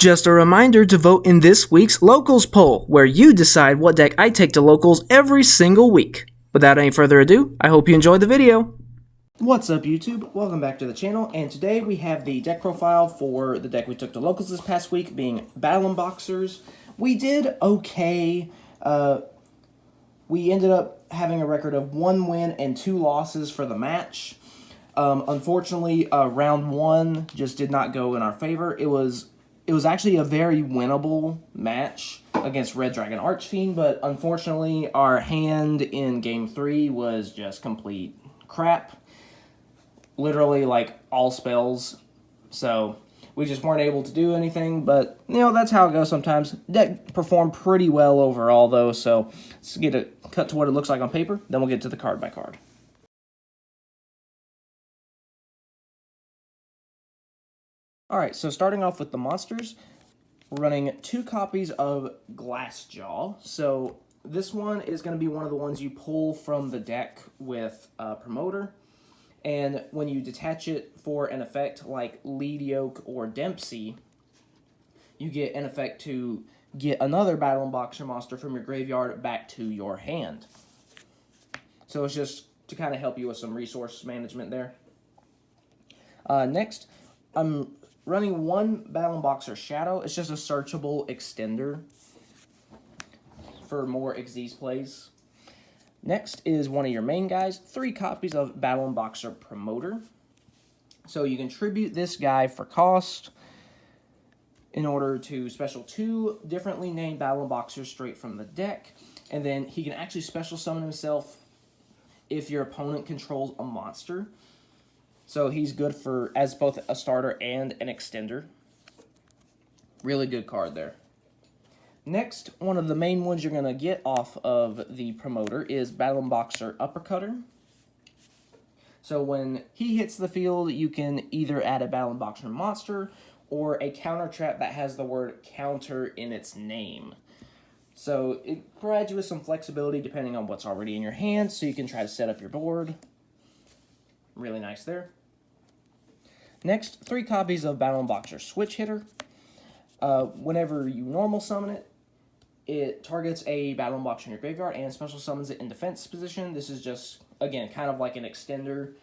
Just a reminder to vote in this week's Locals poll, where you decide what deck I take to Locals every single week. Without any further ado, I hope you enjoyed the video. What's up, YouTube? Welcome back to the channel, and today we have the deck profile for the deck we took to Locals this past week, being Battlin Boxers. We did okay. We ended up having a record of 1 win and 2 losses for the match. Unfortunately, round 1 just did not go in our favor. It was actually a very winnable match against Red Dragon Archfiend, but unfortunately our hand in Game 3 was just complete crap. Literally, like, all spells. So we just weren't able to do anything, but, you know, that's how it goes sometimes. Deck performed pretty well overall, though, so let's get a cut to what it looks like on paper, then we'll get to the card by card. Alright, so starting off with the monsters, we're running 2 copies of Glassjaw. So this one is going to be one of the ones you pull from the deck with Promoter. And when you detach it for an effect like Lead Yoke or Dempsey, you get an effect to get another Battlin Boxer monster from your graveyard back to your hand. So it's just to kind of help you with some resource management there. Next, I'm running 1 Battlin Boxer Shadow. It's just a searchable extender for more Xyz plays. Next is one of your main guys, 3 copies of Battlin Boxer Promoter. So you can tribute this guy for cost in order to special 2 differently named Battlin Boxers straight from the deck. And then he can actually special summon himself if your opponent controls a monster. So he's good for as both a starter and an extender. Really good card there. Next, one of the main ones you're going to get off of the Promoter is Battlin Boxer Uppercutter. So when he hits the field, you can either add a Battlin Boxer monster or a counter trap that has the word counter in its name. So it provides you with some flexibility depending on what's already in your hand, so you can try to set up your board. Really nice there. Next, 3 copies of Battlin Boxer Switch Hitter. Whenever you normal summon it, it targets a Battlin Boxer in your graveyard and special summons it in defense position. This is just, again, kind of like an extender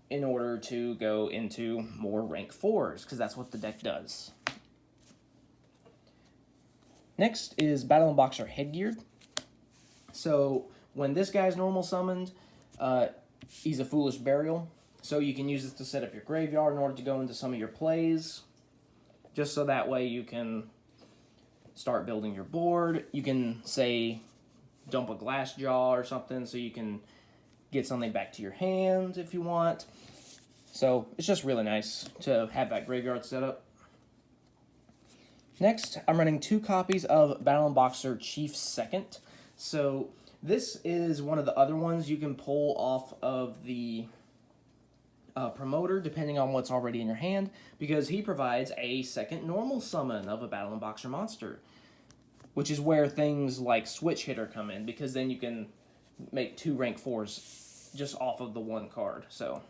in order to go into more rank 4s, because that's what the deck does. Next is Battlin Boxer Headgear. So when this guy's normal summoned, he's a Foolish Burial. So you can use this to set up your graveyard in order to go into some of your plays, just so that way you can start building your board. You can, say, dump a Glassjaw or something so you can get something back to your hand if you want. So it's just really nice to have that graveyard set up. Next, I'm running 2 copies of Battlin Boxer Chief Second. So this is one of the other ones you can pull off of the Promoter, depending on what's already in your hand, because he provides a second normal summon of a Battlin Boxer monster, which is where things like Switch Hitter come in, because then you can make 2 rank 4s just off of the 1 card. So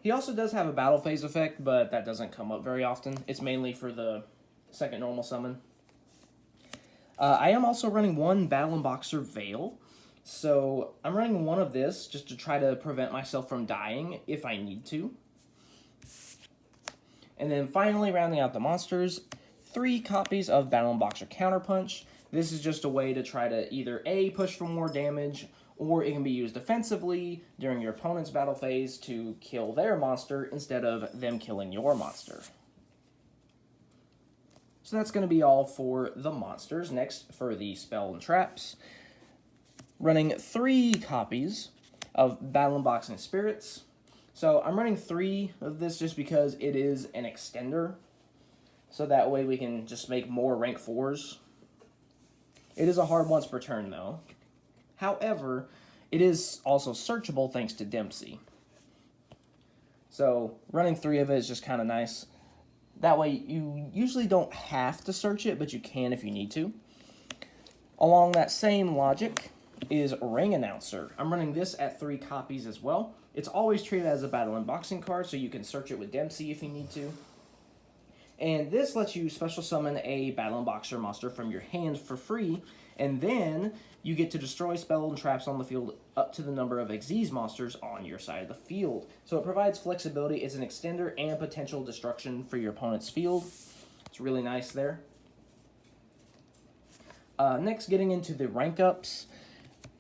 he also does have a battle phase effect, but that doesn't come up very often. It's mainly for the second normal summon. I am also running 1 Battlin Boxer Veil. So I'm running 1 of this just to try to prevent myself from dying if I need to. And then finally, rounding out the monsters, 3 copies of Battlin Boxer Counterpunch. This is just a way to try to either A, push for more damage, or it can be used defensively during your opponent's battle phase to kill their monster instead of them killing your monster. So that's going to be all for the monsters. Next, for the spell and traps, running 3 copies of Battlin Boxing Spirits. So I'm running 3 of this just because it is an extender, so that way we can just make more rank 4s. It is a hard once per turn, though. However, it is also searchable thanks to Dempsey. So running 3 of it is just kind of nice. That way you usually don't have to search it, but you can if you need to. Along that same logic is Ring Announcer. I'm running this at 3 copies as well. It's always treated as a battle unboxing card, so you can search it with Dempsey if you need to. And this lets you special summon a Battlin Boxer monster from your hand for free, and then you get to destroy spells and traps on the field up to the number of Xyz monsters on your side of the field. So it provides flexibility. It's an extender and potential destruction for your opponent's field. It's really nice there. Next, getting into the rank ups.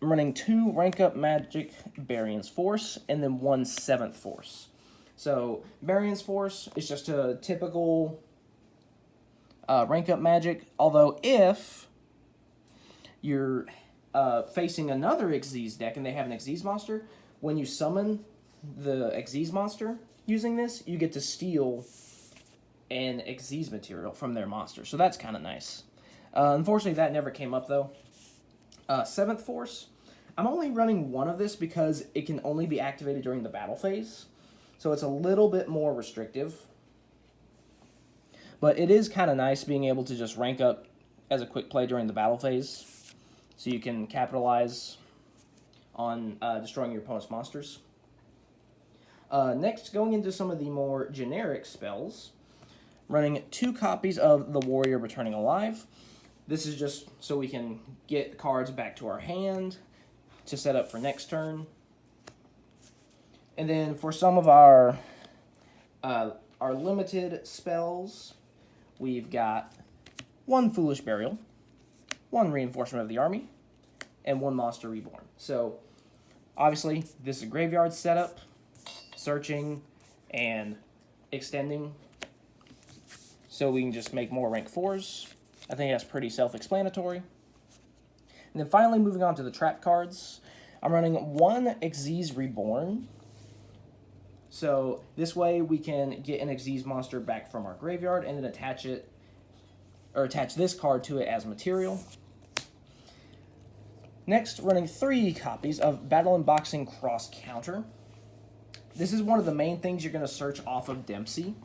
I'm running 2 rank up magic Barion's Force and then 1 7th Force. So Barion's Force is just a typical rank up magic, although if you're facing another Xyz deck and they have an Xyz monster, when you summon the Xyz monster using this, you get to steal an Xyz material from their monster. So that's kind of nice. Unfortunately, that never came up, though. 7th Force. I'm only running 1 of this because it can only be activated during the battle phase. So it's a little bit more restrictive. But it is kind of nice being able to just rank up as a quick play during the battle phase. So you can capitalize on destroying your opponent's monsters. Next, going into some of the more generic spells. Running 2 copies of the Warrior Returning Alive. This is just so we can get cards back to our hand to set up for next turn. And then for some of our limited spells, we've got 1 Foolish Burial, 1 Reinforcement of the Army, and 1 Monster Reborn. So obviously this is a graveyard setup, searching and extending, so we can just make more rank 4s. I think that's pretty self-explanatory. And then finally, moving on to the trap cards. I'm running 1 Xyz Reborn. So this way we can get an Xyz monster back from our graveyard and then attach this card to it as material. Next, running 3 copies of Battlin Boxing Cross Counter. This is one of the main things you're going to search off of Dempsey,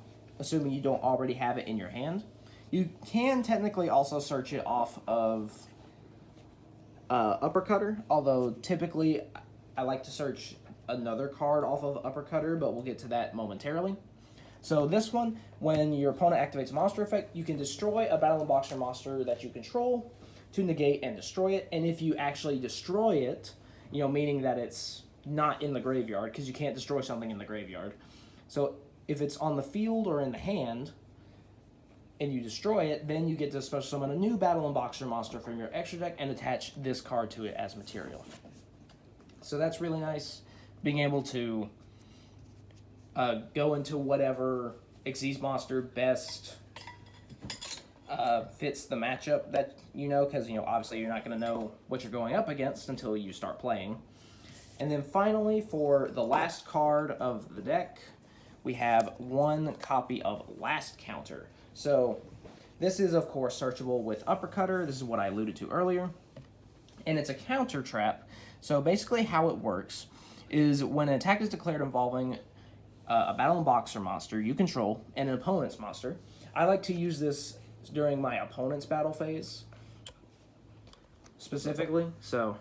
assuming you don't already have it in your hand. You can technically also search it off of Uppercutter, although typically I like to search another card off of Uppercutter, but we'll get to that momentarily. So this one, when your opponent activates a monster effect, you can destroy a Battlin Boxer monster that you control to negate and destroy it. And if you actually destroy it, meaning that it's not in the graveyard, because you can't destroy something in the graveyard. So if it's on the field or in the hand, and you destroy it, then you get to special summon a new Battlin Boxer monster from your extra deck and attach this card to it as material. So that's really nice, being able to go into whatever Xyz monster best fits the matchup that because obviously you're not going to know what you're going up against until you start playing. And then finally, for the last card of the deck, we have 1 copy of Last Counter. So this is, of course, searchable with Uppercutter. This is what I alluded to earlier. And it's a counter trap. So basically how it works is when an attack is declared involving a Battlin Boxer monster you control and an opponent's monster. I like to use this during my opponent's battle phase specifically. So,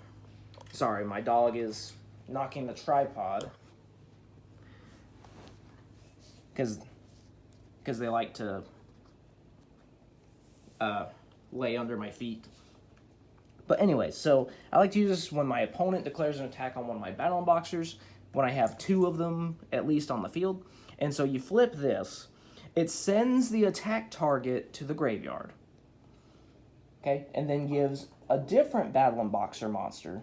sorry, my dog is knocking the tripod because they like to lay under my feet. But anyways, so I like to use this when my opponent declares an attack on one of my Battlin Boxers, when I have 2 of them at least on the field. And so you flip this, it sends the attack target to the graveyard, okay, and then gives a different Battlin Boxer monster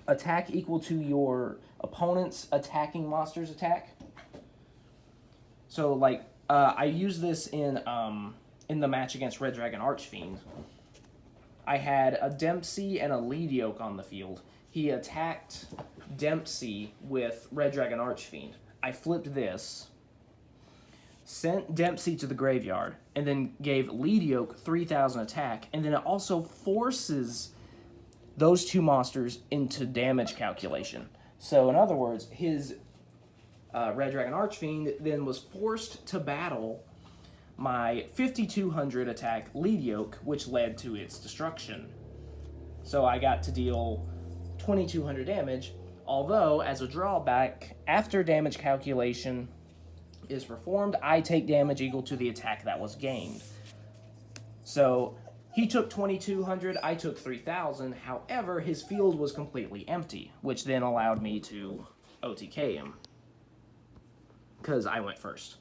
attack equal to your opponent's attacking monster's attack. So like I use this in the match against Red Dragon Archfiend. I had a Dempsey and a Leadioke on the field. He attacked Dempsey with Red Dragon Archfiend. I flipped this, sent Dempsey to the graveyard, and then gave Leadioke 3,000 attack, and then it also forces those 2 monsters into damage calculation. So in other words, his Red Dragon Archfiend then was forced to battle my 5,200 attack Leadioke, which led to its destruction. So I got to deal 2,200 damage, although as a drawback, after damage calculation, is performed, I take damage equal to the attack that was gained. So he took 2,200, I took 3,000. However, his field was completely empty, which then allowed me to OTK him because I went first.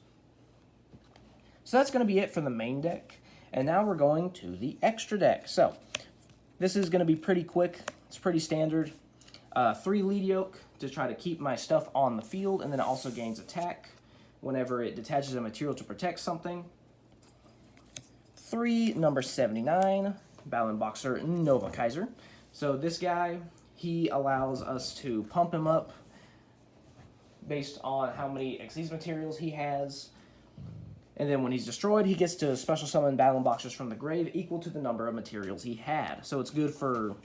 So that's going to be it for the main deck. And now we're going to the extra deck. So this is going to be pretty quick. It's pretty standard. 3 lead yoke to try to keep my stuff on the field, and then it also gains attack whenever it detaches a material to protect something. 3, number 79, Battlin Boxer Nova Kaiser. So this guy, he allows us to pump him up based on how many Xyz materials he has. And then when he's destroyed, he gets to special summon Battlin Boxers from the grave equal to the number of materials he had. So it's good for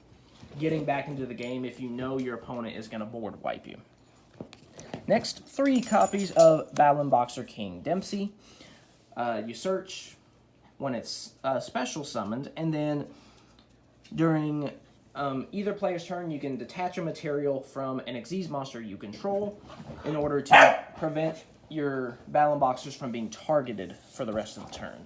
getting back into the game if you know your opponent is going to board wipe you. Next, 3 copies of Battlin Boxer King Dempsey. You search when it's special summoned, and then during either player's turn, you can detach a material from an Xyz monster you control in order to prevent your Battlin Boxers from being targeted for the rest of the turn.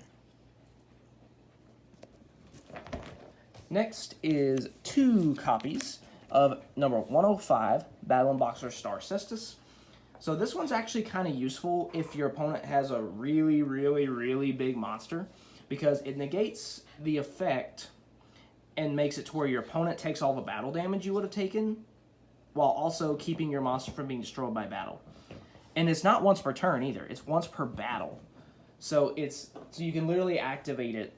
Next is 2 copies of number 105, Battlin Boxer Star Cestus. So this one's actually kind of useful if your opponent has a really, really, really big monster, because it negates the effect and makes it to where your opponent takes all the battle damage you would have taken, while also keeping your monster from being destroyed by battle. And it's not once per turn either, it's once per battle. So you can literally activate it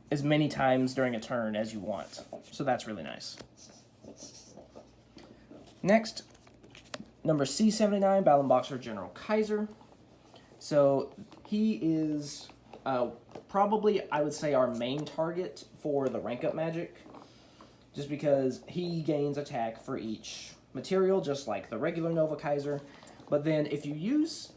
as many times during a turn as you want. So that's really nice. Next, number C79, Battlin Boxer General Kaiser. So he is probably, I would say, our main target for the rank up magic, just because he gains attack for each material, just like the regular Nova Kaiser. But then if you use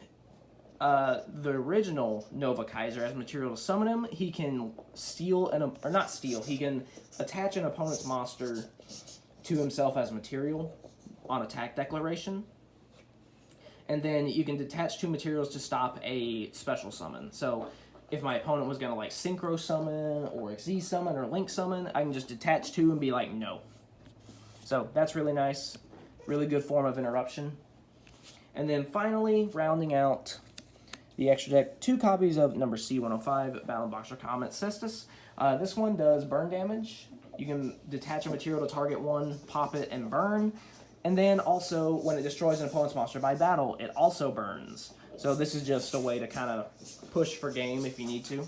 the original Nova Kaiser as material to summon him, he can he can attach an opponent's monster to himself as material on attack declaration. And then you can detach 2 materials to stop a special summon. So if my opponent was going to like synchro summon or Xyz summon or link summon, I can just detach 2 and be like, no. So that's really nice. Really good form of interruption. And then finally, rounding out the extra deck, 2 copies of number C105, Battlin Boxer Comet Cestus. This one does burn damage. You can detach a material to target one, pop it, and burn. And then also, when it destroys an opponent's monster by battle, it also burns. So this is just a way to kind of push for game if you need to.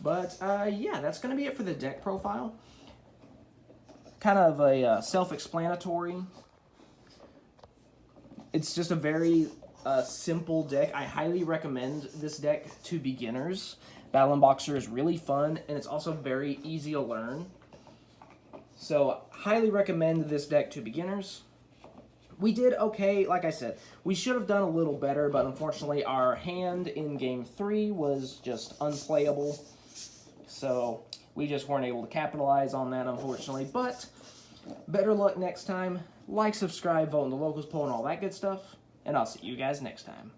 But yeah, that's going to be it for the deck profile. Kind of a self-explanatory. It's just a very simple deck. I highly recommend this deck to beginners. Battlin Boxer is really fun, and it's also very easy to learn. So, highly recommend this deck to beginners. We did okay, like I said. We should have done a little better, but unfortunately our hand in Game 3 was just unplayable. So, we just weren't able to capitalize on that, unfortunately. But, better luck next time. Like, subscribe, vote in the locals poll, and all that good stuff. And I'll see you guys next time.